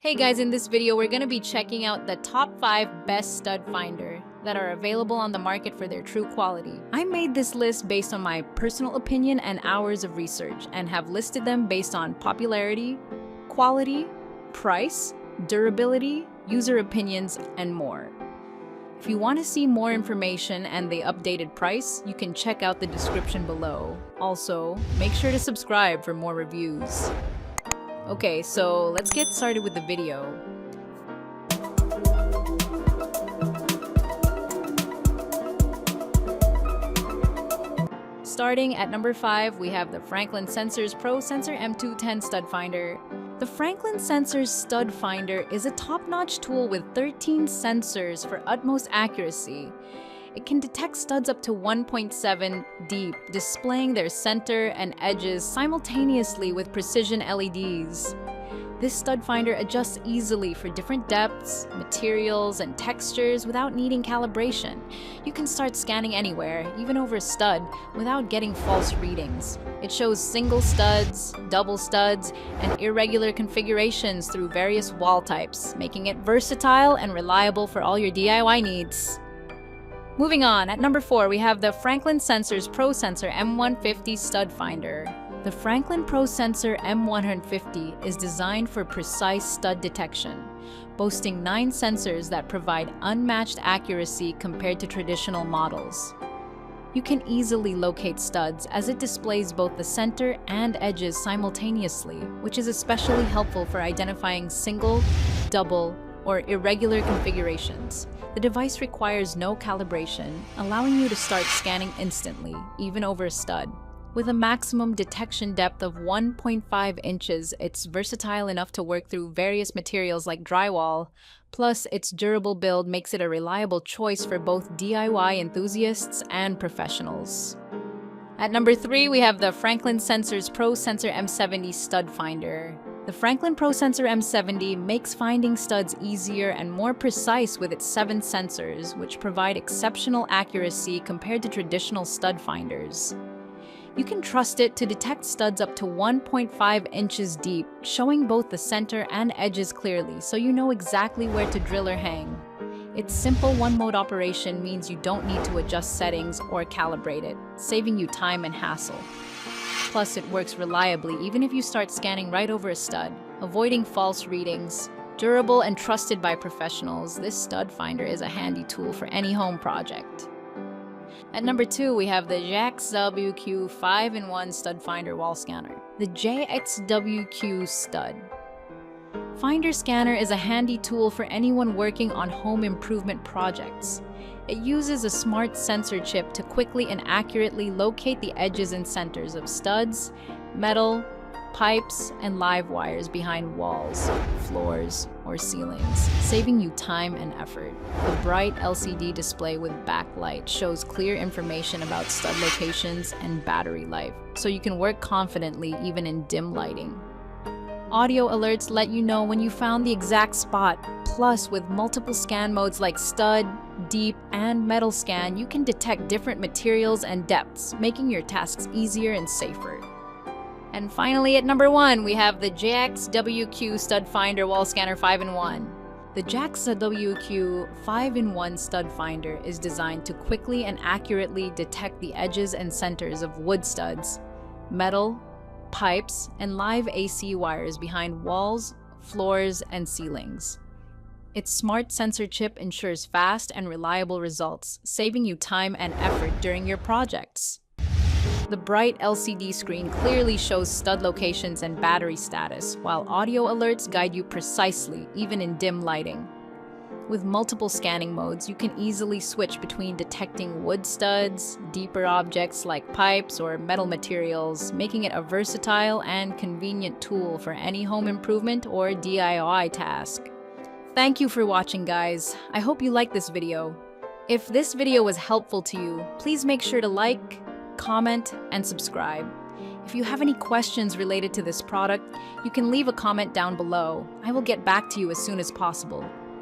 Hey guys, in this video, we're going to be checking out the top 5 best stud finder that are available on the market for their true quality. I made this list based on my personal opinion and hours of research and have listed them based on popularity, quality, price, durability, user opinions, and more. If you want to see more information and the updated price, you can check out the description below. Also, make sure to subscribe for more reviews. Okay, so let's get started with the video. Starting at number 5, we have the Franklin Sensor's ProSensor M210 Stud Finder. The Franklin Sensor's Stud Finder is a top-notch tool with 13 sensors for utmost accuracy. It can detect studs up to 1.7 deep, displaying their center and edges simultaneously with precision LEDs. This stud finder adjusts easily for different depths, materials, and textures without needing calibration. You can start scanning anywhere, even over a stud, without getting false readings. It shows single studs, double studs, and irregular configurations through various wall types, making it versatile and reliable for all your DIY needs. Moving on, at number 4, we have the Franklin Sensor's ProSensor M150 Stud Finder. The Franklin ProSensor M150 is designed for precise stud detection, boasting 9 sensors that provide unmatched accuracy compared to traditional models. You can easily locate studs as it displays both the center and edges simultaneously, which is especially helpful for identifying single, double, or irregular configurations. The device requires no calibration, allowing you to start scanning instantly, even over a stud. With a maximum detection depth of 1.5 inches, it's versatile enough to work through various materials like drywall. Plus, its durable build makes it a reliable choice for both DIY enthusiasts and professionals. At number 3, we have the Franklin Sensor's ProSensor M70 Stud Finder. The Franklin ProSensor M70 makes finding studs easier and more precise with its 7 sensors, which provide exceptional accuracy compared to traditional stud finders. You can trust it to detect studs up to 1.5 inches deep, showing both the center and edges clearly, so you know exactly where to drill or hang. Its simple one-mode operation means you don't need to adjust settings or calibrate it, saving you time and hassle. Plus, it works reliably even if you start scanning right over a stud, avoiding false readings. Durable and trusted by professionals, this stud finder is a handy tool for any home project. At number 2, we have the JAXWQ 5-in-1 Stud Finder Wall Scanner. The JAXWQ Stud Finder Scanner is a handy tool for anyone working on home improvement projects. It uses a smart sensor chip to quickly and accurately locate the edges and centers of studs, metal, pipes, and live wires behind walls, floors, or ceilings, saving you time and effort. The bright LCD display with backlight shows clear information about stud locations and battery life, so you can work confidently even in dim lighting. Audio alerts let you know when you found the exact spot. Plus, with multiple scan modes like stud, deep, and metal scan, you can detect different materials and depths, making your tasks easier and safer. And finally, at number 1, we have the JAXWQ Stud Finder Wall Scanner 5-in-1. The JAXWQ 5-in-1 Stud Finder is designed to quickly and accurately detect the edges and centers of wood studs, metal, pipes, and live AC wires behind walls, floors, and ceilings. Its smart sensor chip ensures fast and reliable results, saving you time and effort during your projects. The bright LCD screen clearly shows stud locations and battery status, while audio alerts guide you precisely, even in dim lighting. With multiple scanning modes, you can easily switch between detecting wood studs, deeper objects like pipes or metal materials, making it a versatile and convenient tool for any home improvement or DIY task. Thank you for watching, guys. I hope you liked this video. If this video was helpful to you, please make sure to like, comment, and subscribe. If you have any questions related to this product, you can leave a comment down below. I will get back to you as soon as possible.